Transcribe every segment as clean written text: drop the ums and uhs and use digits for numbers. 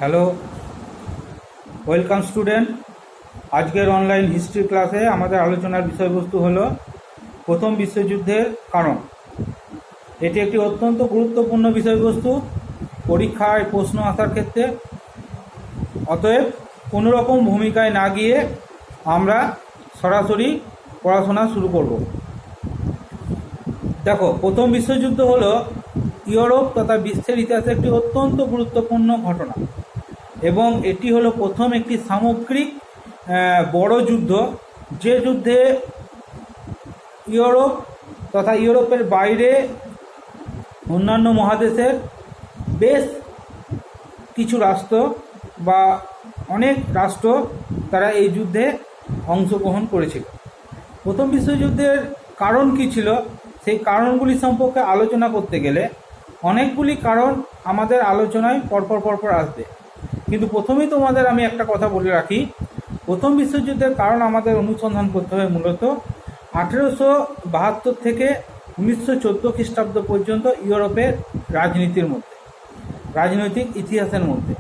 Hello, welcome student. আজকের online history ক্লাসে আমাদের আলোচনার বিষয়বস্তু হলো প্রথম বিশ্বযুদ্ধের কারণ। এটি একটি অত্যন্ত গুরুত্বপূর্ণ বিষয়বস্তু পরীক্ষায় প্রশ্ন আসার ক্ষেত্রে। অতএব কোনোরকম ভূমিকায় না গিয়ে আমরা সরাসরি পড়াশোনা শুরু করব। দেখো, প্রথম বিশ্বযুদ্ধ হলো ইউরোপ তথা বিশ্বের ইতিহাসে একটি অত্যন্ত গুরুত্বপূর্ণ ঘটনা এবং এটি হলো প্রথম একটি সামগ্রিক বড় যুদ্ধ, যে যুদ্ধে ইউরোপ তথা ইউরোপের বাইরে অন্যান্য মহাদেশের বেশ কিছু রাষ্ট্র বা অনেক রাষ্ট্র তারা এই যুদ্ধে অংশগ্রহণ করেছিল। প্রথম বিশ্বযুদ্ধের কারণ কী ছিল, সেই কারণগুলি সম্পর্কে আলোচনা করতে গেলে অনেকগুলি কারণ আমাদের আলোচনায় পরপর আসবে, কিন্তু প্রথমেই তোমাদের আমি একটা কথা বলে রাখি। প্রথম বিশ্বযুদ্ধের কারণ আমাদের অনুসন্ধান করতে হবে মূলত 1872 থেকে 1914 খ্রিস্টাব্দ পর্যন্ত ইউরোপের রাজনৈতিক ইতিহাসের মধ্যে।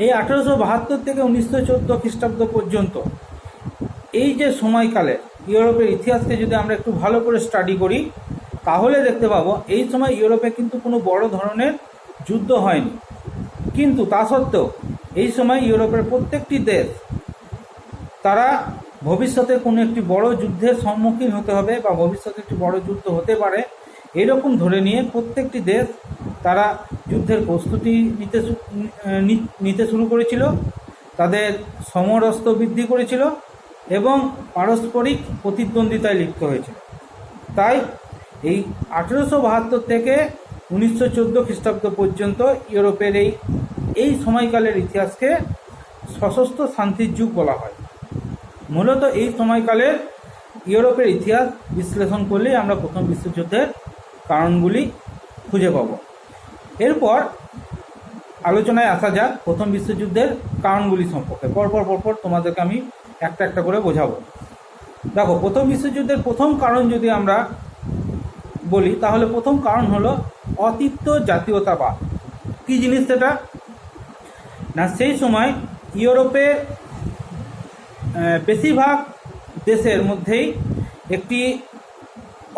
এই 1872 থেকে 1914 খ্রিস্টাব্দ পর্যন্ত এই যে সময়কালে ইউরোপের ইতিহাসকে যদি আমরা একটু ভালো করে স্টাডি করি, তাহলে দেখতে পাবো এই সময় ইউরোপে কিন্তু কোনো বড় ধরনের যুদ্ধ হয়নি। কিন্তু তা সত্ত্বেও এই সময় ইউরোপের প্রত্যেকটি দেশ তারা ভবিষ্যতে কোনো একটি বড় যুদ্ধের সম্মুখীন হতে হবে বা ভবিষ্যতে একটি বড় যুদ্ধ হতে পারে, এরকম ধরে নিয়ে প্রত্যেকটি দেশ তারা যুদ্ধের প্রস্তুতি নিতে শুরু করেছিল, তাদের সমরস্ত্র বৃদ্ধি করেছিল এবং পারস্পরিক প্রতিদ্বন্দ্বিতায় লিপ্ত হয়েছিল। তাই এই 1872 থেকে 1914 খ্রিস্টাব্দ পর্যন্ত ইউরোপের এই সময়কালের ইতিহাসকে সশস্ত্র শান্তির যুগ বলা হয়। মূলত এই সময়কালের ইউরোপের ইতিহাস বিশ্লেষণ করলেই আমরা প্রথম বিশ্বযুদ্ধের কারণগুলি খুঁজে পাব। এরপর আলোচনায় আসা যাক প্রথম বিশ্বযুদ্ধের কারণগুলি সম্পর্কে। পরপর তোমাদেরকে আমি একটা একটা করে বোঝাবো। দেখো, প্রথম বিশ্বযুদ্ধের প্রথম কারণ যদি আমরা বলি, তাহলে প্রথম কারণ হলো অতিরিক্ত জাতীয়তাবাদ। কী জিনিস সেটা না, সেই সময় ইউরোপের বেশিরভাগ দেশের মধ্যেই একটি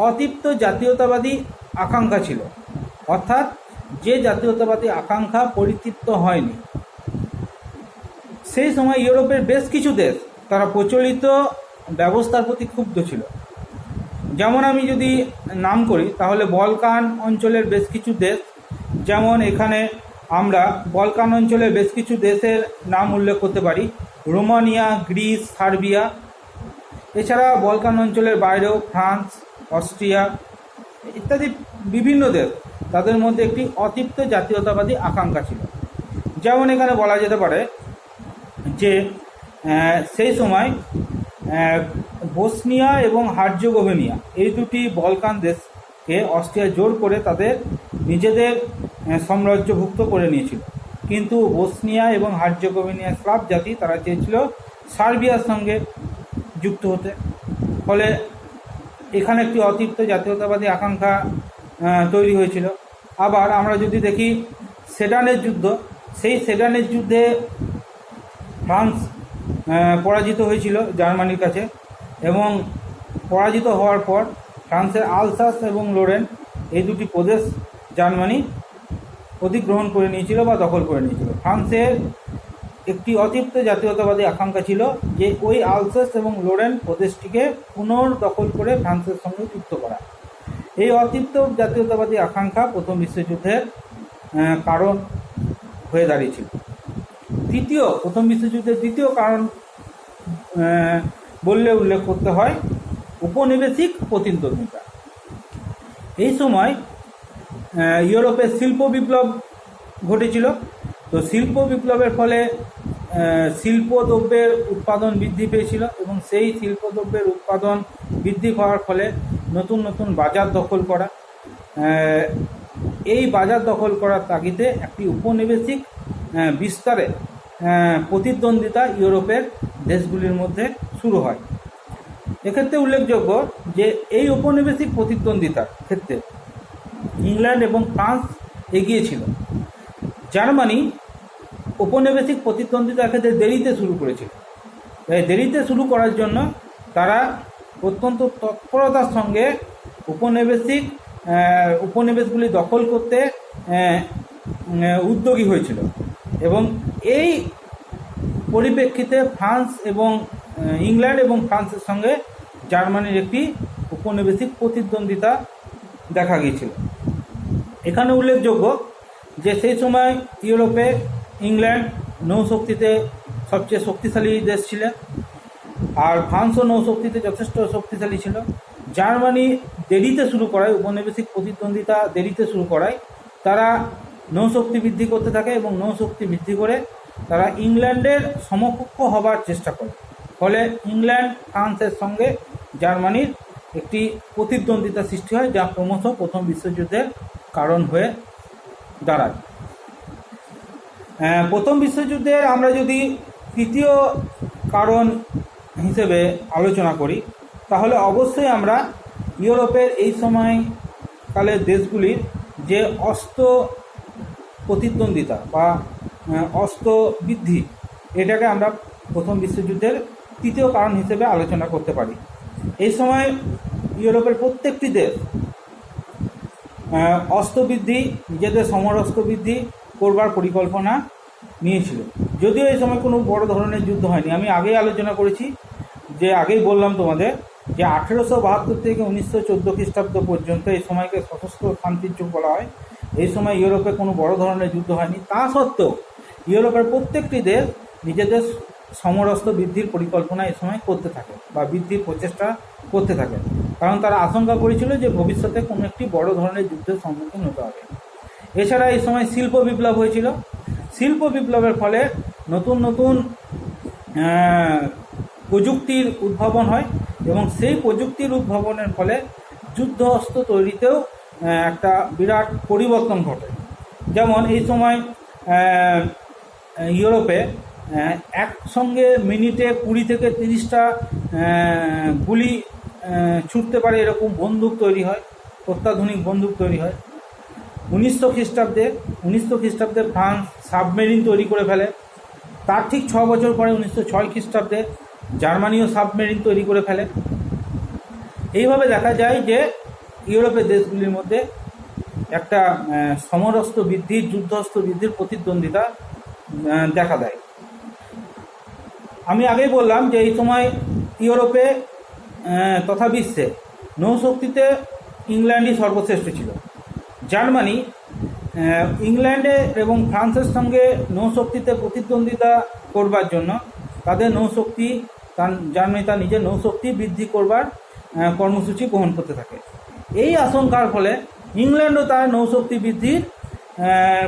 অতিরিক্ত জাতীয়তাবাদী আকাঙ্ক্ষা ছিল, অর্থাৎ যে জাতীয়তাবাদী আকাঙ্ক্ষা পরিতৃপ্ত হয়নি। সেই সময় ইউরোপের বেশ কিছু দেশ তারা প্রচলিত ব্যবস্থার প্রতি ক্ষুব্ধ ছিল। যেমন আমি যদি নাম করি, তাহলে বলকান অঞ্চলের বেশ কিছু দেশ, যেমন এখানে আমরা বলকান অঞ্চলের বেশ কিছু দেশের নাম উল্লেখ করতে পারি: রোমানিয়া, গ্রিস, সার্বিয়া। এছাড়া বলকান অঞ্চলের বাইরেও ফ্রান্স, অস্ট্রিয়া ইত্যাদি বিভিন্ন দেশ, তাদের মধ্যে একটি অতিরিক্ত জাতীয়তাবাদী আকাঙ্ক্ষা ছিল। যেমন এখানে বলা যেতে পারে যে সেই সময় বসনিয়া এবং হার্জেগোভিনা এই দুটি বলকান দেশকে অস্ট্রিয়া জোর করে তাদের নিজেদের সাম্রাজ্যভুক্ত করে নিয়েছিল। কিন্তু বসনিয়া এবং হার্জেগোভিনার স্লাভ জাতি তারা চেয়েছিল সার্বিয়ার সঙ্গে যুক্ত হতে, ফলে এখানে একটি অতিরিক্ত জাতীয়তাবাদী আকাঙ্ক্ষা তৈরি হয়েছিল। আবার আমরা যদি দেখি সেডানের যুদ্ধ, সেই সেডানের যুদ্ধে ফ্রান্স পরাজিত হয়েছিল জার্মানির কাছে, এবং পরাজিত হওয়ার পর ফ্রান্সের আলসাস এবং লোরেন এই দুটি প্রদেশ জার্মানি অধিগ্রহণ করে নিয়েছিল বা দখল করে নিয়েছিল। ফ্রান্সের একটি অতিরিক্ত জাতীয়তাবাদী আকাঙ্ক্ষা ছিল যে ওই আলসাস এবং লোরেন প্রদেশটিকে পুনর্দখল করে ফ্রান্সের সঙ্গে যুক্ত করা। এই অতিরিক্ত জাতীয়তাবাদী আকাঙ্ক্ষা প্রথম বিশ্বযুদ্ধের কারণ হয়ে দাঁড়িয়েছিল। প্রথম বিশ্বযুদ্ধের দ্বিতীয় কারণ বললে উল্লেখ করতে হয় উপনিবেশিক প্রতিদ্বন্দ্বিতা। এই সময় ইউরোপে শিল্প বিপ্লব ঘটেছিল। তো শিল্প বিপ্লবের ফলে শিল্পদ্রব্যের উৎপাদন বৃদ্ধি পেয়েছিল এবং সেই শিল্পদ্রব্যের উৎপাদন বৃদ্ধি পাওয়ার ফলে নতুন নতুন বাজার দখল করা, এই বাজার দখল করার তাগিদে একটি উপনিবেশিক বিস্তারে প্রতিদ্বন্দ্বিতা ইউরোপের দেশগুলির মধ্যে শুরু হয়। এক্ষেত্রে উল্লেখযোগ্য যে এই ঔপনিবেশিক প্রতিদ্বন্দ্বিতার ক্ষেত্রে ইংল্যান্ড এবং ফ্রান্স এগিয়ে ছিল। জার্মানি ঔপনিবেশিক প্রতিদ্বন্দ্বিতা ক্ষেত্রে দেরিতে শুরু করেছিল। তাই দেরিতে শুরু করার জন্য তারা অত্যন্ত তৎপরতার সঙ্গে উপনিবেশগুলি দখল করতে উদ্যোগী হয়েছিল, এবং এই পরিপ্রেক্ষিতে ফ্রান্স এবং ইংল্যান্ড এবং ফ্রান্সের সঙ্গে জার্মানির একটি উপনিবেশিক প্রতিদ্বন্দ্বিতা দেখা গিয়েছিল। এখানে উল্লেখযোগ্য যে সেই সময় ইউরোপে ইংল্যান্ড নৌশক্তিতে সবচেয়ে শক্তিশালী দেশ ছিলেন, আর ফ্রান্সও নৌশক্তিতে যথেষ্ট শক্তিশালী ছিল। জার্মানি দেরিতে শুরু করায়, উপনিবেশিক প্রতিদ্বন্দ্বিতা দেরিতে শুরু করায় তারা নৌশক্তি বৃদ্ধি করতে থাকে, এবং নৌশক্তি বৃদ্ধি করে তারা ইংল্যান্ডের সমকক্ষ হবার চেষ্টা করে। ফলে ইংল্যান্ড ফ্রান্সের সঙ্গে জার্মানির একটি প্রতিদ্বন্দ্বিতা সৃষ্টি হয়, যা ক্রমশ প্রথম বিশ্বযুদ্ধের কারণ হয়ে দাঁড়ায়। প্রথম বিশ্বযুদ্ধের আমরা যদি তৃতীয় কারণ হিসেবে আলোচনা করি, তাহলে অবশ্যই আমরা ইউরোপের এই সময়কালের দেশগুলির যে অস্ত্র প্রতিদ্বন্দ্বিতা বা অস্ত্র বৃদ্ধি, এটাকে আমরা প্রথম বিশ্বযুদ্ধের তৃতীয় কারণ হিসেবে আলোচনা করতে পারি। এই সময় ইউরোপের প্রত্যেকটি দেশ অস্ত্রবৃদ্ধি, নিজেদের সমরাস্ত্র বৃদ্ধি করবার পরিকল্পনা নিয়েছিল। যদিও এই সময় কোনো বড় ধরনের যুদ্ধ হয়নি। আমি আগেই আলোচনা করেছি, যে আগেই বললাম তোমাদের যে 1872 থেকে 1914 খ্রিস্টাব্দ পর্যন্ত এই সময়কে সশস্ত্র শান্তির যুগ বলা হয়। এই সময় ইউরোপে কোনো বড় ধরনের যুদ্ধ হয়নি। তা সত্ত্বেও ইউরোপের প্রত্যেকটি দেশ নিজেদের সমরাস্ত্র বৃদ্ধির পরিকল্পনা এই সময় করতে থাকে বা বৃদ্ধির প্রচেষ্টা করতে থাকে, কারণ তারা আশঙ্কা করেছিল যে ভবিষ্যতে কোনো একটি বড় ধরনের যুদ্ধের সম্মুখীন হতে হবে। এছাড়া এই সময় শিল্প বিপ্লব হয়েছিল। শিল্প বিপ্লবের ফলে নতুন নতুন প্রযুক্তির উদ্ভাবন হয়, এবং সেই প্রযুক্তির উদ্ভাবনের ফলে যুদ্ধ অস্ত্র তৈরিতেও একটা বিরাট পরিবর্তন ঘটে। যেমন এই সময় ইউরোপে একসঙ্গে মিনিটে 20 থেকে 30টা গুলি ছুটতে পারে এরকম বন্দুক তৈরি হয়, অত্যাধুনিক বন্দুক তৈরি হয়। 1900 খ্রিস্টাব্দে ফ্রান্স সাবমেরিন তৈরি করে ফেলে। তার ঠিক 6 বছর পরে 1906 খ্রিস্টাব্দে জার্মানিও সাবমেরিন তৈরি করে ফেলে। এইভাবে দেখা যায় যে ইউরোপের দেশগুলির মধ্যে একটা সমরাস্ত্র বৃদ্ধির, যুদ্ধাস্ত্র বৃদ্ধির প্রতিদ্বন্দ্বিতা দেখা দেয়। আমি আগেই বললাম যে এই সময় ইউরোপে তথা বিশ্বে নৌশক্তিতে ইংল্যান্ডই সর্বশ্রেষ্ঠ ছিল। জার্মানি ইংল্যান্ডে এবং ফ্রান্সের সঙ্গে নৌশক্তিতে প্রতিদ্বন্দ্বিতা করবার জন্য তাদের নৌশক্তি, জার্মানি তার নিজের নৌশক্তি বৃদ্ধি করবার কর্মসূচি গ্রহণ করতে থাকে। এই আশঙ্কার ফলে ইংল্যান্ডও তার নৌশক্তি বৃদ্ধির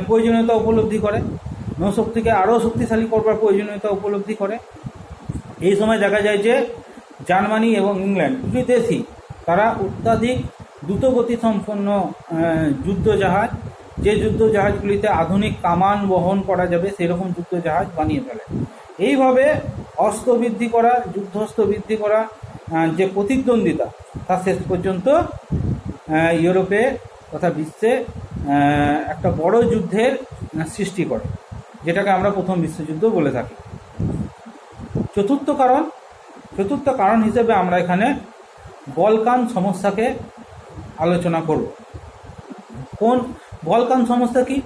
প্রয়োজনীয়তা উপলব্ধি করে, নৌশক্তিকে আরও শক্তিশালী করবার প্রয়োজনীয়তা উপলব্ধি করে। এই সময় দেখা যায় যে জার্মানি এবং ইংল্যান্ড দুটি দেশই তারা অত্যাধিক দ্রুতগতি সম্পন্ন যুদ্ধজাহাজ, যে যুদ্ধজাহাজগুলিতে আধুনিক কামান বহন করা যাবে সেরকম যুদ্ধজাহাজ বানিয়ে ফেলে। এইভাবে অস্ত্র বৃদ্ধি করা, যুদ্ধাস্ত্র বৃদ্ধি করা যে প্রতিদ্বন্দ্বিতা, তা শেষ পর্যন্ত ইউরোপে তথা বিশ্বে একটা বড় যুদ্ধের সৃষ্টি করে, যেটাকে আমরা প্রথম বিশ্বযুদ্ধ বলে থাকি। চতুর্থ কারণ হিসেবে আমরা এখানে বলকান সমস্যাকে আলোচনা করব। কোন বলকান সমস্যা কি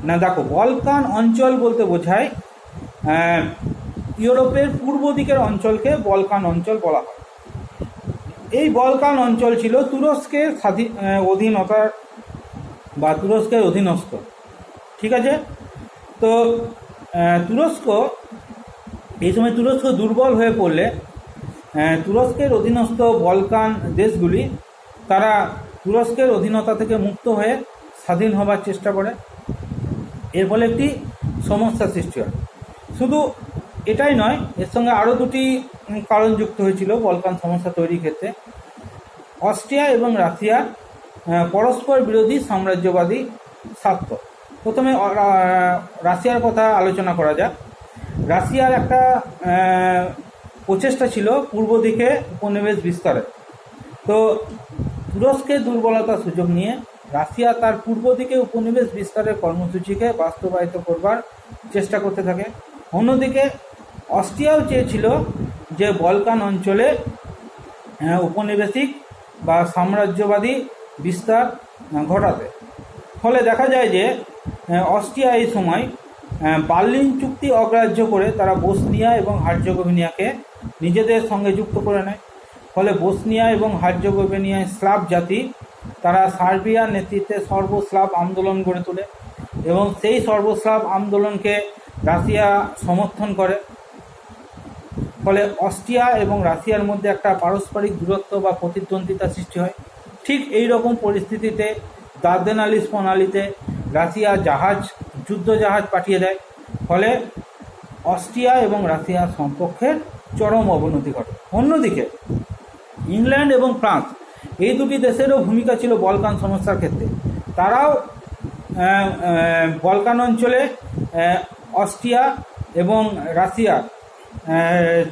না, দেখো, বলকান অঞ্চল বলতে বোঝায় ইউরোপের পূর্ব দিকের অঞ্চলকে বলকান অঞ্চল বলা হয়। এই বলকান অঞ্চল ছিল তুরস্কের অধীনতার বা তুরস্কের অধীনস্থ। ঠিক আছে, তো তুরস্ক এই সময় তুরস্ক দুর্বল হয়ে পড়লে তুরস্কের অধীনস্থ বলকান দেশগুলি তারা তুরস্কের অধীনতা থেকে মুক্ত হয়ে স্বাধীন হবার চেষ্টা করে। এর ফলে একটি সমস্যা সৃষ্টি হয়। শুধু এটাই নয়, এর সঙ্গে আরও দুটি কারণ যুক্ত হয়েছিল বলকান সমস্যা তৈরির ক্ষেত্রে। অস্ট্রিয়া এবং রাশিয়ার পরস্পর বিরোধী সাম্রাজ্যবাদী স্বার্থ। প্রথমে রাশিয়ার কথা আলোচনা করা যাক। রাশিয়ার একটা প্রচেষ্টা ছিল পূর্ব দিকে উপনিবেশ বিস্তারের। তো তুরস্কের দুর্বলতার সুযোগ নিয়ে রাশিয়া তার পূর্ব দিকে উপনিবেশ বিস্তারের কর্মসূচিকে বাস্তবায়িত করবার চেষ্টা করতে থাকে। অন্যদিকে অস্ট্রিয়াও চেয়েছিল যে বলকান অঞ্চলে উপনিবেশিক বা সাম্রাজ্যবাদী বিস্তার ঘটাতে। ফলে দেখা যায় যে অস্ট্রিয়া এই সময় বার্লিন চুক্তি অগ্রাহ্য করে তারা বসনিয়া এবং হার্জেগোভিনিয়াকে নিজেদের সঙ্গে যুক্ত করে নেয়। ফলে বসনিয়া এবং হার্জেগোভিনিয়ায় স্লাভ জাতি তারা সার্বিয়ার নেতৃত্বে সর্বস্লাভ আন্দোলন গড়ে তোলে এবং সেই সর্বস্লাভ আন্দোলনকে রাশিয়া সমর্থন করে। ফলে অস্ট্রিয়া এবং রাশিয়ার মধ্যে একটা পারস্পরিক দূরত্ব বা প্রতিদ্বন্দ্বিতা সৃষ্টি হয়। ঠিক এই রকম পরিস্থিতিতে দার্দানেলিস প্রণালীতে রাশিয়া যুদ্ধ জাহাজ পাঠিয়ে দেয়। ফলে অস্ট্রিয়া এবং রাশিয়ার সম্পর্কের চরম অবনতি ঘটে। অন্যদিকে ইংল্যান্ড এবং ফ্রান্স এই দুটি দেশেরও ভূমিকা ছিল বলকান সমস্যার ক্ষেত্রে। তারাও বলকান অঞ্চলে অস্ট্রিয়া এবং রাশিয়ার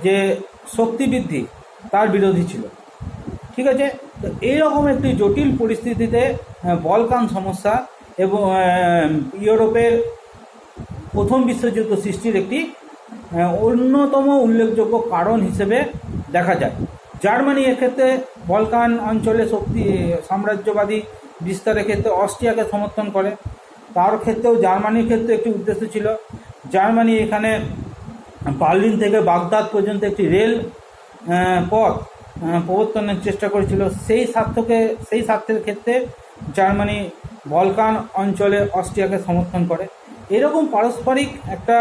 যে শক্তি বৃদ্ধি তার বিরোধী ছিল। ঠিক আছে, তো এইরকম একটি জটিল পরিস্থিতিতে বলকান সমস্যা এবং ইউরোপের প্রথম বিশ্বযুদ্ধ সৃষ্টির একটি অন্যতম উল্লেখযোগ্য কারণ হিসেবে দেখা যায়। জার্মানি এক্ষেত্রে বলকান অঞ্চলে সাম্রাজ্যবাদী বিস্তারের ক্ষেত্রে অস্ট্রিয়াকে সমর্থন করে। তার ক্ষেত্রেও জার্মানির ক্ষেত্রে একটি উদ্দেশ্য ছিল। জার্মানি এখানে বার্লিন থেকে বাগদাদ পর্যন্ত একটি রেল পথ প্রবর্তনের চেষ্টা করেছিল। সেই স্বার্থের ক্ষেত্রে জার্মানি বলকান অঞ্চলে অস্ট্রিয়াকে সমর্থন করে। এরকম পারস্পরিক একটা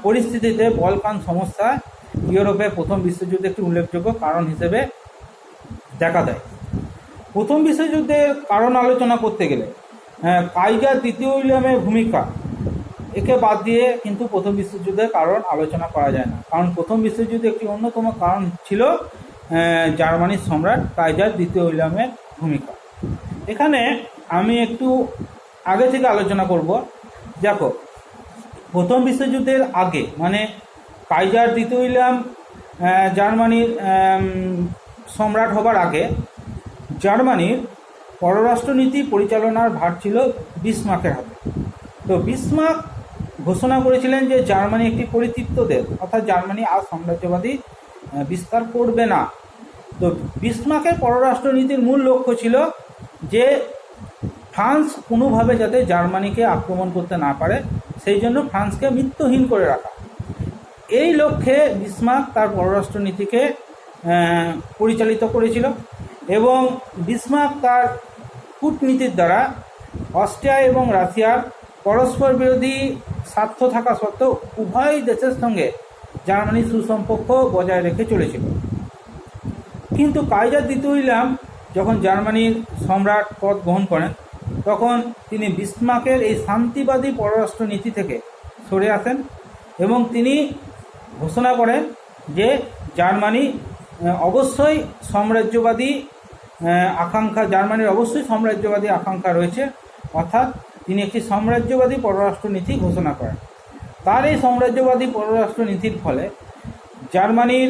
পরিস্থিতিতে বলকান সমস্যা ইউরোপে প্রথম বিশ্বযুদ্ধে একটি উল্লেখযোগ্য কারণ হিসেবে দেখা দেয়। প্রথম বিশ্বযুদ্ধের কারণ আলোচনা করতে গেলে কাইজার দ্বিতীয় উইলিয়ামের ভূমিকা একে বাদ দিয়ে কিন্তু প্রথম বিশ্বযুদ্ধের কারণ আলোচনা করা যায় না। কারণ প্রথম বিশ্বযুদ্ধে একটি অন্যতম কারণ ছিল জার্মানির সম্রাট কাইজার দ্বিতীয় উইলিয়ামের ভূমিকা। এখানে আমি একটু আগে থেকে আলোচনা করব। দেখো, প্রথম বিশ্বযুদ্ধের আগে মানে কাইজার দ্বিতীয় উইলিয়াম জার্মানির সম্রাট হবার আগে জার্মানির পররাষ্ট্রনীতি পরিচালনার ভার ছিল বিসমার্কের হাতে। তো বিসমার্ক ঘোষণা করেছিলেন যে জার্মানি একটি পরিতৃপ্ত দেশ, অর্থাৎ জার্মানি আর সাম্রাজ্যবাদী বিস্তার করবে না। তো বিসমার্কের পররাষ্ট্রনীতির মূল লক্ষ্য ছিল যে ফ্রান্স কোনোভাবে যাতে জার্মানিকে আক্রমণ করতে না পারে, সেই জন্য ফ্রান্সকে মৃত্যুহীন করে রাখা। এই লক্ষ্যে বিসমার্ক তার পররাষ্ট্রনীতিকে পরিচালিত করেছিল এবং বিসমার্ক তার কূটনীতির দ্বারা অস্ট্রিয়া এবং রাশিয়ার পরস্পর বিরোধী স্বার্থ থাকা সত্ত্বেও উভয় দেশের সঙ্গে জার্মানির সুসম্পর্ক বজায় রেখে চলেছিল। কিন্তু কাইজার দ্বিতীয় উইলিয়াম যখন জার্মানির সম্রাট পদ গ্রহণ করেন তখন তিনি বিসমার্কের এই শান্তিবাদী পররাষ্ট্র নীতি থেকে সরে আসেন এবং তিনি ঘোষণা করেন যে জার্মানির অবশ্যই সাম্রাজ্যবাদী আকাঙ্ক্ষা রয়েছে, অর্থাৎ তিনি একটি সাম্রাজ্যবাদী পররাষ্ট্র নীতি ঘোষণা করেন। তার এই সাম্রাজ্যবাদী পররাষ্ট্র নীতির ফলে জার্মানির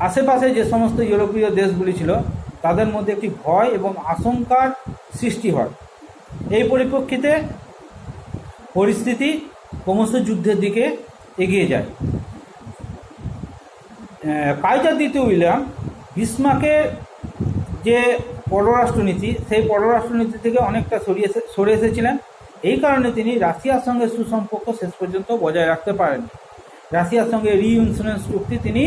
আশেপাশে যে সমস্ত ইউরোপীয় দেশগুলি ছিল তাদের মধ্যে একটি ভয় এবং আশঙ্কার সৃষ্টি হয়। এই পরিপ্রেক্ষিতে পরিস্থিতি ক্রমশ যুদ্ধের দিকে এগিয়ে যায়। কাইজার দ্বিতীয় উইলিয়াম বিসমার্কের যে পররাষ্ট্রনীতি সেই পররাষ্ট্রনীতি থেকে অনেকটা সরে এসেছিলেন। এই কারণে তিনি রাশিয়ার সঙ্গে সুসম্পর্ক শেষ পর্যন্ত বজায় রাখতে পারেন। রাশিয়ার সঙ্গে রিইনস্যুরেন্স চুক্তি তিনি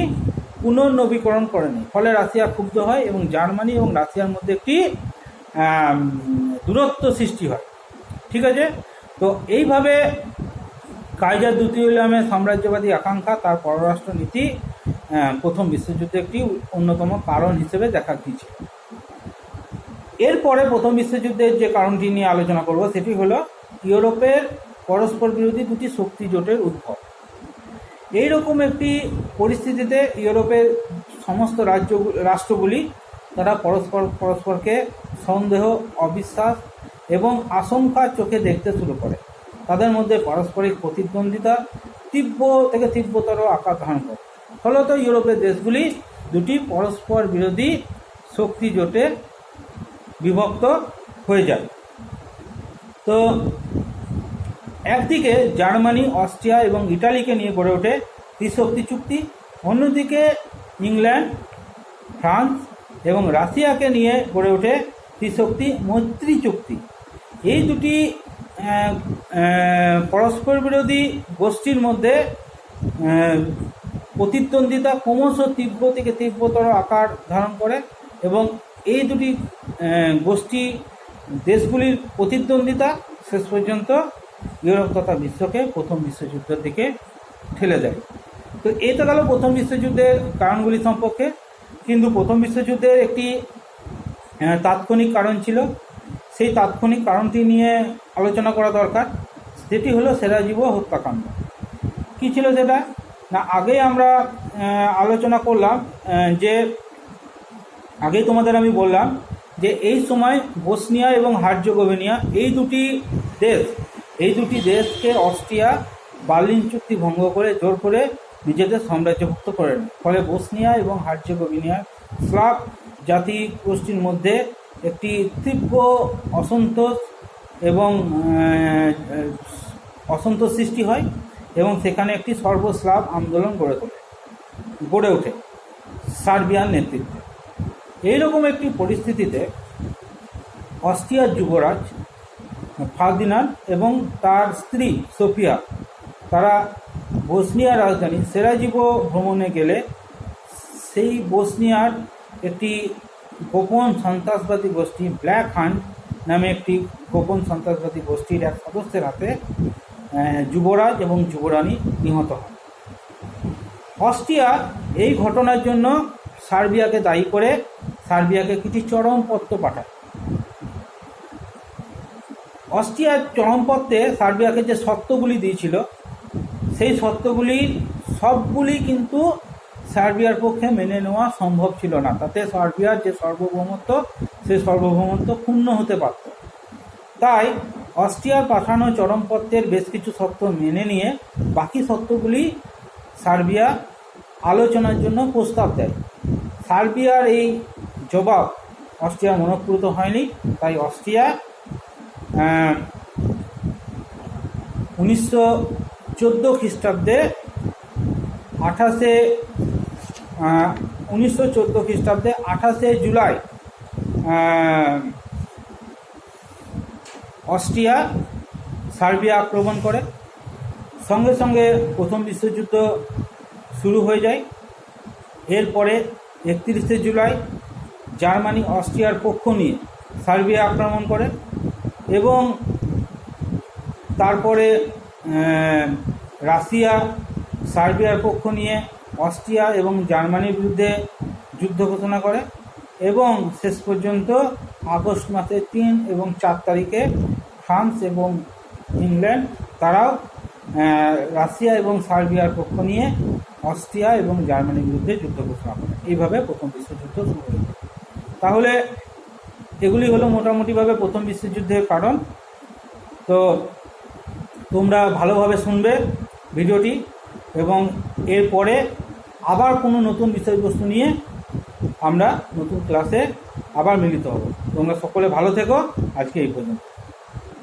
পুনর্নবীকরণ করেনি। ফলে রাশিয়া ক্ষুব্ধ হয় এবং জার্মানি এবং রাশিয়ার মধ্যে একটি দূরত্ব সৃষ্টি হয়। ঠিক আছে, তো এইভাবে কাইজার দ্বিতীয় উইলিয়ামের সাম্রাজ্যবাদী আকাঙ্ক্ষা তার পররাষ্ট্র নীতি প্রথম বিশ্বযুদ্ধে একটি অন্যতম কারণ হিসেবে দেখা দিয়েছে। এরপরে প্রথম বিশ্বযুদ্ধের যে কারণটি নিয়ে আলোচনা করব সেটি হলো ইউরোপের পরস্পর বিরোধী দুটি শক্তি জোটের উদ্ভব। এইরকম একটি পরিস্থিতিতে ইউরোপের সমস্ত রাষ্ট্রগুলি তারা পরস্পরকে সন্দেহ, অবিশ্বাস এবং আশঙ্কার চোখে দেখতে শুরু করে। তাদের মধ্যে পারস্পরিক প্রতিদ্বন্দ্বিতা তীব্র থেকে তীব্রতর আকার ধারণ করে। ফলত ইউরোপের দেশগুলি দুটি পরস্পর বিরোধী শক্তি জোটে বিভক্ত হয়ে যায়। তো একদিকে জার্মানি, অস্ট্রিয়া এবং ইটালিকে নিয়ে গড়ে ওঠে ত্রিশক্তি চুক্তি, অন্যদিকে ইংল্যান্ড, ফ্রান্স এবং রাশিয়াকে নিয়ে গড়ে ওঠে ত্রিশক্তি মৈত্রী চুক্তি। এই দুটি পরস্পর বিরোধী গোষ্ঠীর মধ্যে প্রতিদ্বন্দ্বিতা ক্রমশ তীব্র থেকে তীব্রতর আকার ধারণ করে এবং এই দুটি গোষ্ঠী দেশগুলির প্রতিদ্বন্দ্বিতা শেষ পর্যন্ত ইউরোপ তথা বিশ্বকে প্রথম বিশ্বযুদ্ধের দিকে ঠেলে দেয়। তো এই তো গেল প্রথম বিশ্বযুদ্ধের কারণগুলি সম্পর্কে। কিন্তু প্রথম বিশ্বযুদ্ধের একটি তাৎক্ষণিক কারণ ছিল, সেই তাৎক্ষণিক কারণটি নিয়ে আলোচনা করা দরকার। যেটি হলো সেরাজিভো হত্যাকাণ্ড। কী ছিল সেটা না, আগেই আমরা আলোচনা করলাম যে আগেই তোমাদের আমি বললাম যে এই সময় বসনিয়া এবং হার্জেগোভিনা এই দুটি দেশকে অস্ট্রিয়া বার্লিন চুক্তি ভঙ্গ করে জোর করে নিজেদের সাম্রাজ্যভুক্ত করে নেয়। ফলে বসনিয়া এবং হার্জেগোভিনার স্লাভ জাতি গোষ্ঠীর মধ্যে একটি তীব্র অসন্তোষ সৃষ্টি হয় এবং সেখানে একটি সর্বস্লাভ আন্দোলন গড়ে ওঠে সার্বিয়ার নেতৃত্বে। এইরকম একটি পরিস্থিতিতে অস্ট্রিয়ার যুবরাজ ফার্দিনান্দ এবং তার স্ত্রী সোফিয়া তারা বসনিয়ার রাজধানী সেরাজিভো ভ্রমণে গেলে সেই বসনিয়ার একটি গোপন সন্ত্রাসবাদী গোষ্ঠী ব্ল্যাক হান্ট নামে একটি গোপন সন্ত্রাসবাদী গোষ্ঠীর এক সদস্যের হাতে যুবরাজ এবং যুবরানী নিহত হন। অস্ট্রিয়া এই ঘটনার জন্য সার্বিয়াকে দায়ী করে সার্বিয়াকে কিছু চরমপত্র পাঠায়। অস্ট্রিয়ার চরমপত্রে সার্বিয়াকে যে শর্তগুলি দিয়েছিল সেই শর্তগুলির সবগুলি কিন্তু সার্বিয়ার পক্ষে মেনে নেওয়া সম্ভব ছিল না। তাতে সার্বিয়ার যে সার্বভৌমত্ব সেই সার্বভৌমত্ব ক্ষুণ্ণ হতে পারত। তাই অস্ট্রিয়ার পাঠানো চরমপত্রের বেশ কিছু শর্ত মেনে নিয়ে বাকি শর্তগুলি সার্বিয়া আলোচনার জন্য প্রস্তাব দেয়। সার্বিয়ার এই জবাব অস্ট্রিয়া মনঃপূত হয়নি। তাই অস্ট্রিয়া 1914 খ্রিস্টাব্দে 28 জুলাই অস্ট্রিয়া সার্বিয়া আক্রমণ করে। সঙ্গে সঙ্গে প্রথম বিশ্বযুদ্ধ শুরু হয়ে যায়। এরপরে 31 জুলাই জার্মানি অস্ট্রিয়ার পক্ষ নিয়ে সার্বিয়া আক্রমণ করে এবং তারপরে রাশিয়া সার্বিয়ার পক্ষ নিয়ে অস্ট্রিয়া এবং জার্মানির বিরুদ্ধে যুদ্ধ ঘোষণা করে এবং শেষ পর্যন্ত আগস্ট মাসের 3 এবং 4 তারিখে ফ্রান্স এবং ইংল্যান্ড তারাও রাশিয়া এবং সার্বিয়ার পক্ষ নিয়ে অস্ট্রিয়া এবং জার্মানির বিরুদ্ধে যুদ্ধ ঘোষণা করে। এইভাবে প্রথম বিশ্বযুদ্ধ শুরু হয়েছে। তাহলে এগুলি হলো মোটামুটিভাবে প্রথম বিশ্বযুদ্ধের কারণ। তো তোমরা ভালোভাবে শুনবে ভিডিওটি এবং এরপরে আবার কোনো নতুন বিষয়বস্তু নিয়ে আমরা নতুন ক্লাসে আবার মিলিত হব। তোমরা সকলে ভালো থেকো। আজকে এই পর্যন্ত।